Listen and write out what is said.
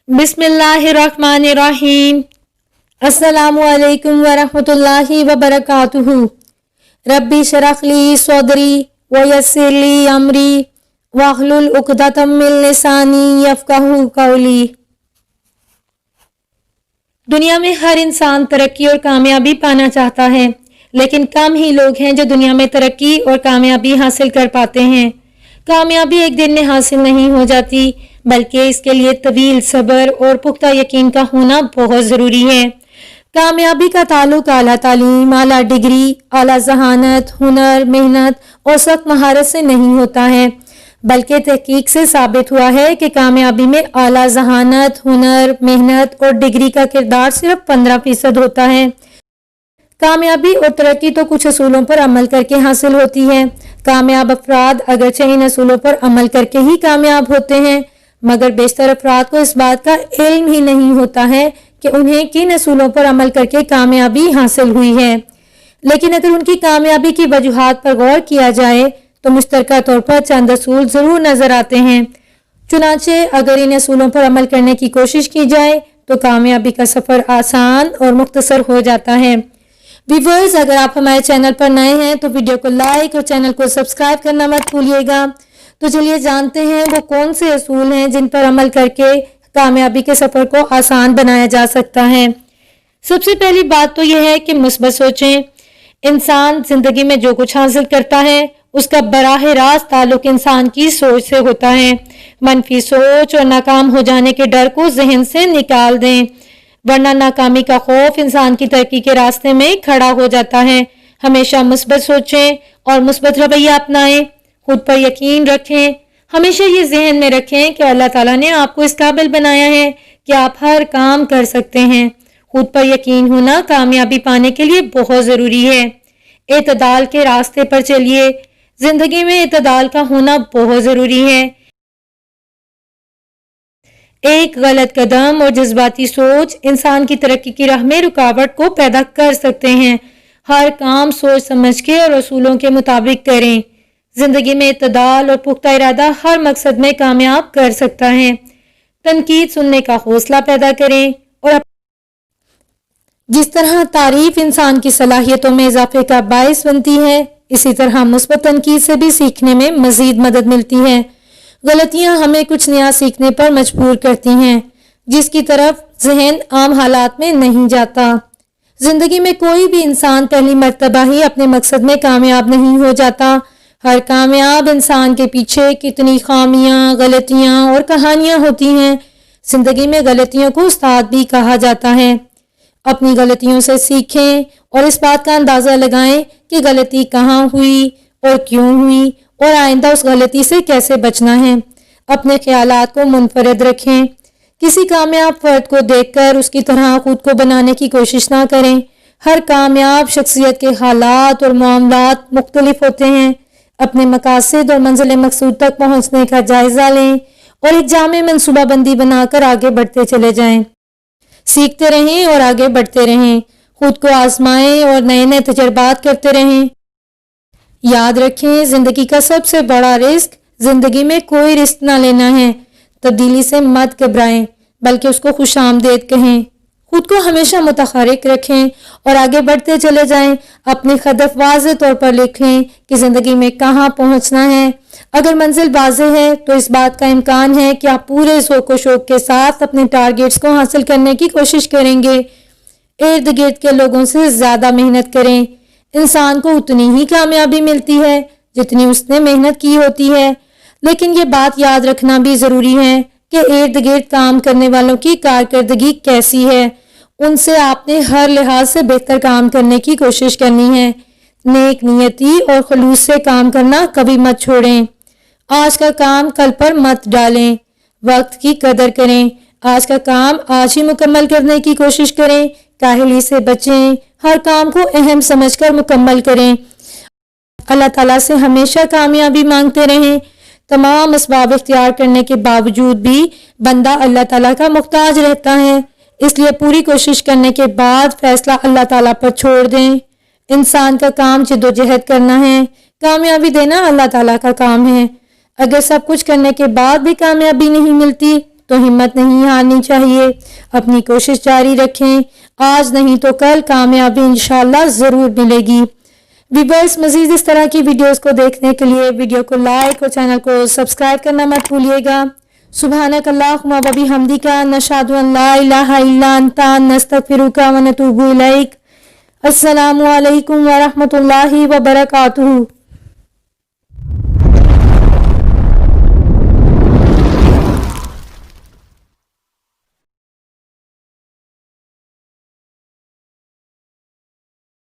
बिस्मिल्लाहिर्रहमानिर्रहीम। अस्सलामु अलैकुम वरहमतुल्लाहि वबरकातुहू। रब्बी शरह ली सदरी वयस्सिर ली अमरी वहलुल उक़दतम मिन लिसानी यफ़क़हू क़ौली। दुनिया में हर इंसान तरक्की और कामयाबी पाना चाहता है, लेकिन कम ही लोग हैं जो दुनिया में तरक्की और कामयाबी हासिल कर पाते हैं। कामयाबी एक दिन में हासिल नहीं हो जाती, बल्कि इसके लिए तवील सब्र और पुख्ता यकीन का होना बहुत ज़रूरी है। कामयाबी का ताल्लुक आला तालीम, आला डिग्री, आला जहानत, हुनर, मेहनत और सख्त महारत से नहीं होता है, बल्कि तहकीक से साबित हुआ है कि कामयाबी में आला जहानत, हुनर, मेहनत और डिग्री का किरदार सिर्फ 15% होता है। कामयाबी और तरक्की तो कुछ असूलों पर अमल करके हासिल होती है। कामयाब अफराद अगरचे इन असूलों पर अमल करके ही कामयाब होते हैं, मगर बेशतर अफराद को इस बात का इल्म ही नहीं होता है कि उन्हें किन असूलों पर अमल करके कामयाबी हासिल हुई है। लेकिन अगर उनकी कामयाबी की वजूहात पर गौर किया जाए तो मुश्तरका तौर पर चंद असूल ज़रूर नज़र आते हैं। चुनांचे अगर इन असूलों पर अमल करने की कोशिश की जाए तो कामयाबी का सफ़र आसान और मुख्तसर हो जाता है। व्यूअर्स, अगर आप हमारे चैनल पर नए हैं तो वीडियो को लाइक और चैनल को सब्सक्राइब करना मत भूलिएगा। तो चलिए जानते हैं वो कौन से असूल हैं जिन पर अमल करके कामयाबी के सफ़र को आसान बनाया जा सकता है। सबसे पहली बात तो यह है कि मुस्बत सोचें। इंसान ज़िंदगी में जो कुछ हासिल करता है उसका बराह रास्त ताल्लुक इंसान की सोच से होता है। मनफी सोच और नाकाम हो जाने के डर को जहन से निकाल दें, वरना नाकामी का खौफ इंसान की तरक्की के रास्ते में खड़ा हो जाता है। हमेशा मुस्बत सोचें और मुस्बत रवैया अपनाएं। खुद पर यकीन रखें। हमेशा ये जहन में रखें कि अल्लाह ताला ने आपको इस काबिल बनाया है कि आप हर काम कर सकते हैं। खुद पर यकीन होना कामयाबी पाने के लिए बहुत ज़रूरी है। एतदाल के रास्ते पर चलिए। जिंदगी में एतदाल का होना बहुत ज़रूरी है। एक गलत कदम और जज्बाती सोच इंसान की तरक्की की राह में रुकावट को पैदा कर सकते हैं। हर काम सोच समझ के और असूलों के मुताबिक करें। जिंदगी में इत्तदाल और पुख्ता इरादा हर मकसद में कामयाब कर सकता है। तनकीद सुनने का हौसला पैदा करें और जिस तरह तारीफ इंसान की सलाहियतों में इजाफे का बायस बनती है, इसी तरह मुस्बत तनकीद से भी सीखने में मजीद मदद मिलती है। गलतियां हमें कुछ नया सीखने पर मजबूर करती हैं, जिसकी तरफ जहन आम हालात में नहीं जाता। जिंदगी में कोई भी इंसान पहली मर्तबा ही अपने मकसद में कामयाब नहीं हो जाता। हर कामयाब इंसान के पीछे कितनी खामियां, गलतियां और कहानियां होती हैं। जिंदगी में गलतियों को उस्ताद भी कहा जाता है। अपनी गलतियों से सीखें और इस बात का अंदाज़ा लगाएं कि गलती कहाँ हुई और क्यों हुई और आइंदा उस गलती से कैसे बचना है। अपने ख्यालात को मुनफरद रखें। किसी कामयाब फर्द को देखकर उसकी तरह खुद को बनाने की कोशिश ना करें। हर कामयाब शख्सियत के हालात और मामलात मुख्तलिफ होते हैं। अपने मकासद और मंजिल मकसूद तक पहुंचने का जायजा लें और एक जामे मनसूबाबंदी बनाकर आगे बढ़ते चले जाएं। सीखते रहें और आगे बढ़ते रहें। खुद को आजमाएं और नए नए तजर्बात करते रहें। याद रखें, जिंदगी का सबसे बड़ा रिस्क जिंदगी में कोई रिस्क ना लेना है। तब्दीली से मत घबराएं, बल्कि उसको खुशामदेद कहें। खुद को हमेशा मुतहर्रिक रखें और आगे बढ़ते चले जाएं। अपने हदफ वाज़ेह तौर पर लिखें कि ज़िंदगी में कहाँ पहुँचना है। अगर मंजिल वाज़ेह है तो इस बात का इम्कान है कि आप पूरे ज़ोक़ व शौक़ के साथ अपने टारगेट्स को हासिल करने की कोशिश करेंगे। इर्द गिर्द के लोगों से ज़्यादा मेहनत करें। इंसान को उतनी ही कामयाबी मिलती है जितनी उसने मेहनत की होती है, लेकिन ये बात याद रखना भी ज़रूरी है कि इर्द गिर्द काम करने वालों की कारकर्दगी कैसी है। उनसे आपने हर लिहाज से बेहतर काम करने की कोशिश करनी है। नेक नियति और खुलूस से काम करना कभी मत छोड़ें। आज का काम कल पर मत डालें। वक्त की कदर करें। आज का काम आज ही मुकम्मल करने की कोशिश करें। काहली से बचें। हर काम को अहम समझकर मुकम्मल करें। अल्लाह ताला से हमेशा कामयाबी मांगते रहें। तमाम असबाब इख्तियार करने के बावजूद भी बंदा अल्लाह ताला का मुख्ताज रहता है, इसलिए पूरी कोशिश करने के बाद फैसला अल्लाह ताला पर छोड़ दें। इंसान का काम जिद्दोजहद करना है, कामयाबी देना अल्लाह ताला का काम है। अगर सब कुछ करने के बाद भी कामयाबी नहीं मिलती تو ہمت نہیں ہارنی چاہیے، اپنی کوشش جاری رکھیں، آج نہیں تو کل کامیابی انشاءاللہ ضرور ملے گی۔ ویورز، مزید اس طرح کی ویڈیوز کو دیکھنے کے لیے ویڈیو کو لائک اور چینل کو سبسکرائب کرنا مت بھولیے گا۔ سبحانک اللہم و بحمدک، نشہد ان لا الہ الا انت، نستغفرک و نتوب الیک۔ السلام علیکم ورحمۃ اللہ وبرکاتہ۔